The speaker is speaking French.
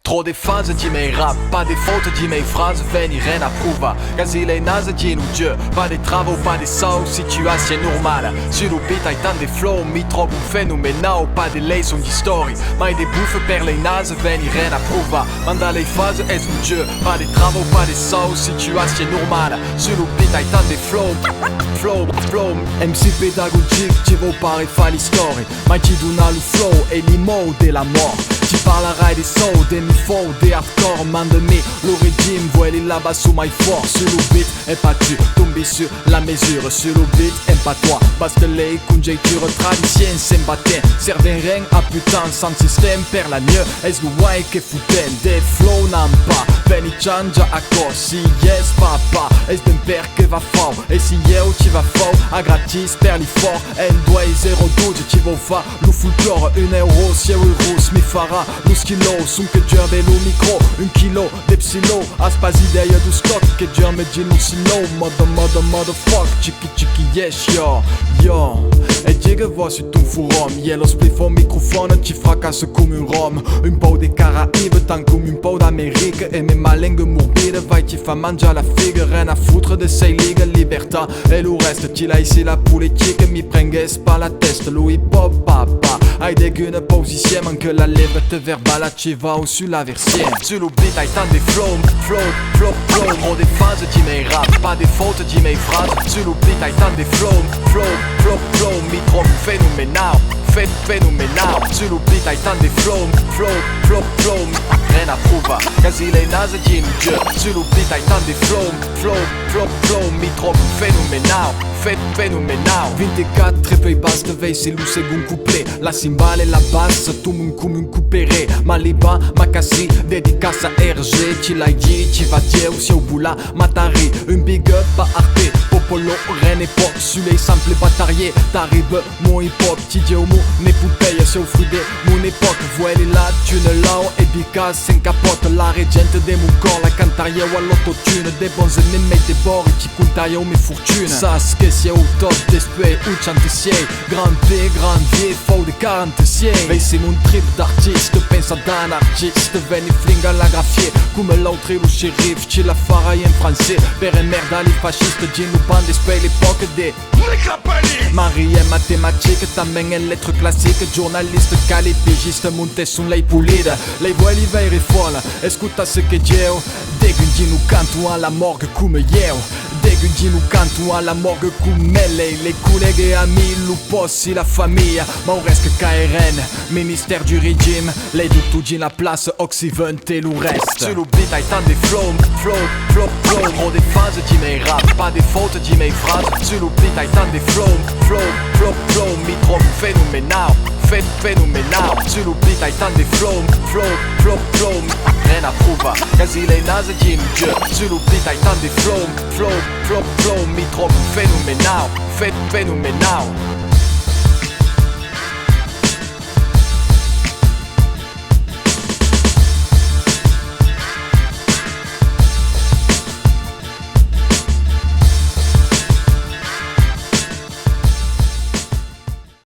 Trop des phases di mes rap, pas des fautes di mes phrases, venire a prova. Quasi les nazes di un Dieu, pas des travaux, pas des sauts, situation normale. Sur le beat hai tant des flow, mi trovo un fenomenal, pas des lei son di story. Mai des bouffes per les nazes, venire a prova. Manda les phases, es un Dieu, pas des travaux, pas des sauts, situation normale. Sur le beat hai tant des flow, MC pédagogique, ti vou pare fa le storie. Mai ti dona lo flow e l'imo della morte. Ti parlerai des sauts, des mi-faux, des hardcore. Mande-mi le régime, voilé là-bas sous my force. Sur le beat, et pas tu, tombi sur la mesure. Sur le beat, et pas toi. Parce que les conjectures traditionnelles s'embattent. Servent rien à putain, sans système, per la mieux. Est-ce que ouais que fouten, des flows n'en pas. Benny change à cause, si yes papa. Est-ce d'un père que va fort. Et si yo tu vas fort, à gratis, per l'effort. En doit 0,12, tu vas fa, le folklore, 1 euro, si euros, mi farà. Lus kilos, sun che gerbe lo micro, 1 kilo de psylo, aspas ideia do stock, che germe de no silo, motherfuck, chiki yes yo. E diga vois sur ton forum, yellow spliff au microphone, ci fracasse come un rom. Un po' de Caraïbes, tant comme un po' d'Amérique. E mes malingues morbides, vai ti fa mangiare la figue. Rien à foutre de sei ligue, libertà e lo reste. Ti la ici la politique, mi prengues pas la teste. Lo hip hop papa, hai de une position, manque la lèvre te verbale, ci va au sur la versienne. Sur le beat hai tant de flow. Trop des phases di mes rap, pas des fautes di mes phrases. Sur le beat hai tant de flow. Mi trovo fenomenal, fenomenal. Sur le beat hai tant de flow. Rien à prova, quasi les nazes di un Dieu. Sur le beat hai tant de flow. Mi trovo fenomenal, fenomenal. 24 e poi basta, vei se lo seguo un couplet. La cymbale e la basse, tu mun come un coupere. Maliba, Makassi, dedicassa RG. Ci l'hai dit, ci va dire, si au boula, Matari. Un big up à Arte, Popolo, Ren et Pop. Sur les samples bataillés, t'arrives, mon hip hop. Ti dis au mot, mes poupées, c'est au fruit de mon époque. Voilé là, tu ne l'as, et Bicas, c'est capote. La régente de mon corps, la cantaria ou à l'autotune. Des bons ennemis, des bords, qui contaillent mes fortunes. Sasuke, c'est au top, d'esprit, ou chantissier. Grand P, grand vie, faux de 46. Vei c'est mon trip d'artiste, pensa d'un artiste. Veni flinga la graffier, come l'autre et le shérif. Ci la farai en français, per e merda les fascistes. Gino pan d'esprit l'époque des Marie est mathématique, também en lettres classiques. Journaliste, cali, pigiste, monte sun lei pulida. Lei vuoi li veri folle, escuta ce che dio. Degundi no canto alla morgue come io. Degundi no canto alla morgue come lei. Les collègues et amis, l'upossi, la famille. Ma on reste KRN, ministère du régime. Lei du tout la place, Oxyvent et le reste. Sur le beat hai tant de flow. Trop des phases di mes rap, pas des fautes di mes phrases. Sur le beat hai tant de flow. Mi trovo fenomenal, fenomenal. Sur le beat hai tant de flow. Rien à prova, quasi les nazes di un Dieu. Sur le beat hai tant de flow. Mi trovo fenomenal, fenomenal.